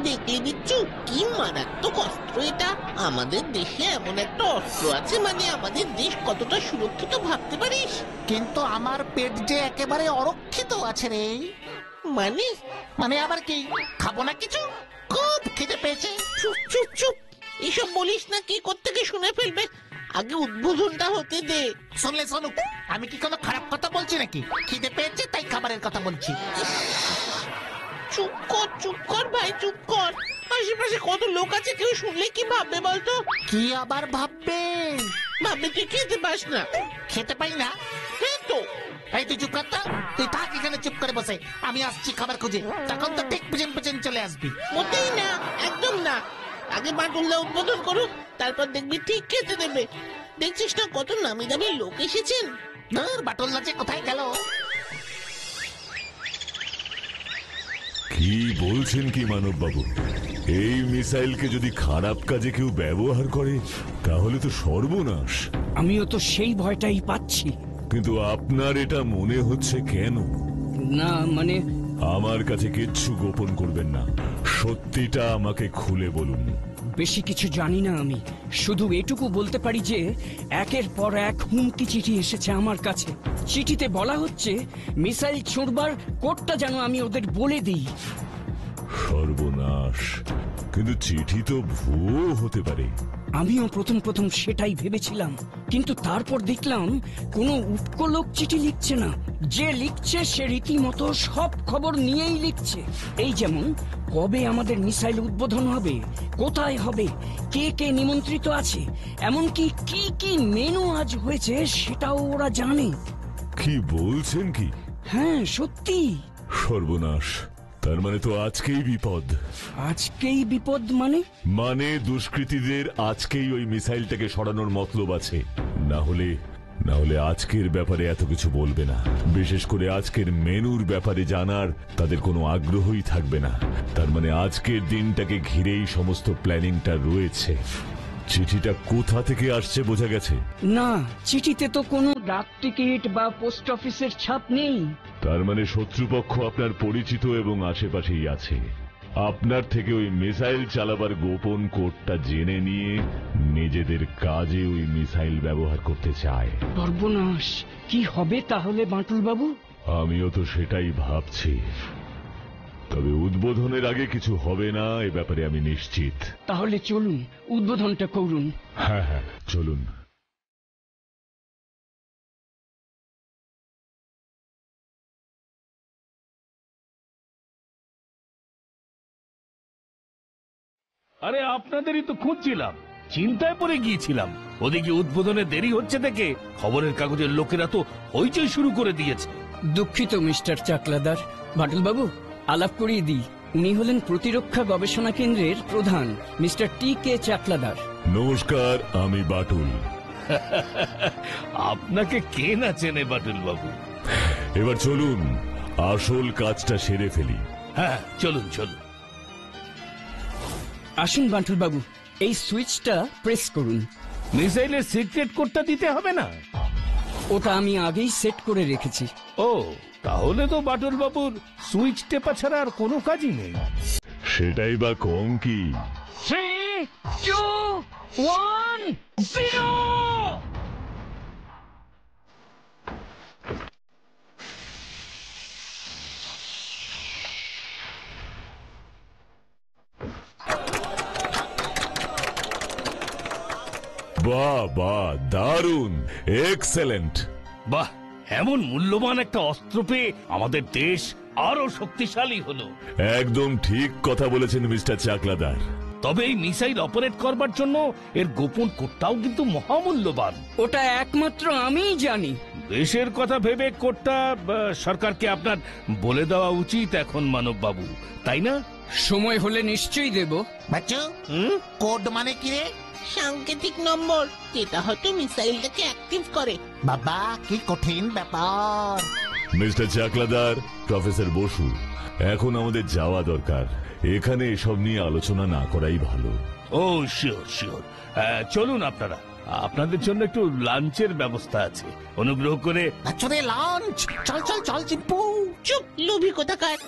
দেখলে বিচ্ছু কি মারাত্মক অস্ত্র এটা। আমাদের দেশে এমন একটা অস্ত্র আছে মানে আমাদের দেশ কতটা সুরক্ষিত ভাবতে পারিস? কিন্তু আমার পেট যে একেবারে অরক্ষিত আছে রে। মানে মানে আবার কি, খাবো না কিছু, খুব খিদে পেয়েছে। চুপ চুপ চুপ, এসব বলিস না, কি কোত্থেকে শুনে ফেলবে। আগে উদ্বোধনটা হতে দে। শুনলে শুনুক, আমি কি কোনো খারাপ কথা বলছি নাকি? খিদে পেয়েছে তাই খাবারের কথা বলছি। চুপ কর ভাই, চুপ কর। আশেপাশে কত লোক আছে, কেউ শুনলে কি ভাববে বলতো? কি আবার ভাববে? ভাববে তুই খেতে পাস না। খেতে পাই না? হ্যাঁ তো। এই তুই চুপ কর তো, তুই থাক এখানে চুপ করে বসে, আমি আসছি খাবার খুঁজে, তখন তো ঠিক পিছন পিছন চলে আসবি। মোটেই না, একদম না। আগে বাটুলদা উদ্বোধন করুক, তারপর দেখবি ঠিক খেতে দেবে। দেখছিস না কত নামি দামি লোক এসেছেন। ধুর, বাটুলদা যে কোথায় গেল? কি বলছেন কি মানব বাবু? এই মিসাইলকে যদি খারাপ কাজে কেউ ব্যবহার করে তাহলে তো সর্বনাশ। আমিও তো সেই ভয়টাই পাচ্ছি। কিন্তু আপনার এটা মনে হচ্ছে কেন? না মানে আমার কাছে কিচ্ছু গোপন করবেন না, সত্যিটা আমাকে খুলে বলুন। বেশি কিছু জানি না আমি, শুধু এটুকু বলতে পারি যে একের পর এক হুমকি চিঠি এসেছে আমার কাছে। চিঠিতে বলা হচ্ছে মিসাইল ছুঁড়বার কোডটা যেন আমি ওদের বলে দিই। সর্বনাশ, কিন্তু চিঠি তো ভুয়ো হতে পারে। আমিও প্রথম সেটাই ভেবেছিলাম, কিন্তু তারপর দেখলাম কোনো উটকো লোক চিঠি লিখছে না। যে লিখছে সে রীতিমতো সব খবর নিয়েই লিখছে। এই যেমন কবে আমাদের মিসাইল উদ্বোধন হবে, কোথায় হবে, কে কে নিমন্ত্রিত আছে, এমনকি কি কি মেনু আজ হয়েছে সেটাও ওরা জানে। কি বলছেন কি? হ্যাঁ সত্যি। সর্বনাশ, তার মানে তো আজকেই বিপদ। আজকেই বিপদ মানে? মানে দুষ্কৃতীদের আজকেই ওই মিসাইলটাকে সরানোর মতলব আছে। না হলে আজকের ব্যাপারে এত কিছু বলবে না। বিশেষ করে আজকের মেনুর ব্যাপারে জানার তাদের কোনো আগ্রহই থাকবে না। তার মানে আজকের দিনটাকে ঘিরেই সমস্ত প্ল্যানিংটা রয়েছে। চিঠিটা কোথা থেকে আসছে বোঝা গেছে? না, চিঠিতে তো কোনো ডাক টিকিট বা পোস্ট অফিসের ছাপ নেই। তার মানে শত্রুপক্ষ আপনার পরিচিত এবং আশেপাশেই আছে। আপনার থেকে ওই মিসাইল চালাবার গোপন কোডটা জেনে নিয়ে নিজেদের কাজে ওই মিসাইল ব্যবহার করতে চায়। সর্বনাশ, কি হবে তাহলে বাঁটুল বাবু? আমিও তো সেটাই ভাবছি, তবে উদ্বোধনের আগে কিছু হবে না এ ব্যাপারে আমি নিশ্চিত। তাহলে চলুন উদ্বোধনটা করুন। হ্যাঁ হ্যাঁ, চলুন। আরে আপনাদেরই তো খুঁজছিলাম, চিন্তায় পড়ে গিয়েছিলাম। ওদিকে উদ্বোধনে দেরি হচ্ছে দেখে খবরের কাগজের লোকেরা তো হইচই শুরু করে দিয়েছে। দুঃখিত মিস্টার চাকলাদার। বাটুল বাবু, আলাপ করিয়ে দিই, উনি হলেন প্রতিরক্ষা গবেষণা কেন্দ্রের প্রধান মিস্টার টি.কে. চাকলাদার। নমস্কার, আমি বাটুল। আপনাকে কে না চেনে বাটুল বাবু। এবার চলুন আসল কাজটা সেরে ফেলি। হ্যাঁ চলুন চলুন। আসুন বাটুল বাবু, এই সুইচটা প্রেস করুন। মিসাইলের সিক্রেট কোডটা দিতে হবে না? ওটা আমি আগেই সেট করে রেখেছি। ও, তাহলে তো বাটুল বাবুর সুইচ টেপা ছাড়া আর কোনো কাজই নেই। সেটাই বা কম কি? 3, 2, 1, 0! বাহ বাহ, দারুণ, এক্সেলেন্ট। বাহ, এমন মূল্যবান একটা অস্ত্র পেয়ে আমাদের দেশ আরো শক্তিশালী হলো। একদম ঠিক কথা বলেছেন মিস্টার চাকলাদার। তবে এই মিসাইল অপারেট করবার জন্য এর গোপন কোডটাও কিন্তু মহামূল্যবান। ওটা একমাত্র আমিই জানি। দেশের কথা ভেবে কোডটা সরকারকে আপনার বলে দেওয়া উচিত এখন মানব বাবু, তাই না? সময় হলে নিশ্চয়ই দেব। বাচ্চু, কোড মানে কি রে? সাংকেতিক নম্বর, যেটা হয়তো মিসাইলটাকে অ্যাক্টিভ করে। বাবা, কি কঠিন ব্যাপার। মিস্টার চাকলাদার, প্রফেসর বসু, এখন আমাদের যাওয়া দরকার। এখানে এসব নিয়ে আলোচনা না করাই ভালো। ও শিওর শিওর, চলুন আপনারা, আপনাদের জন্য একটু লাঞ্চের ব্যবস্থা আছে, অনুগ্রহ করে। বাচ্চু রে, লঞ্চ, চল চল চল চিম্পু। চুপ, লোভী কোথাকার।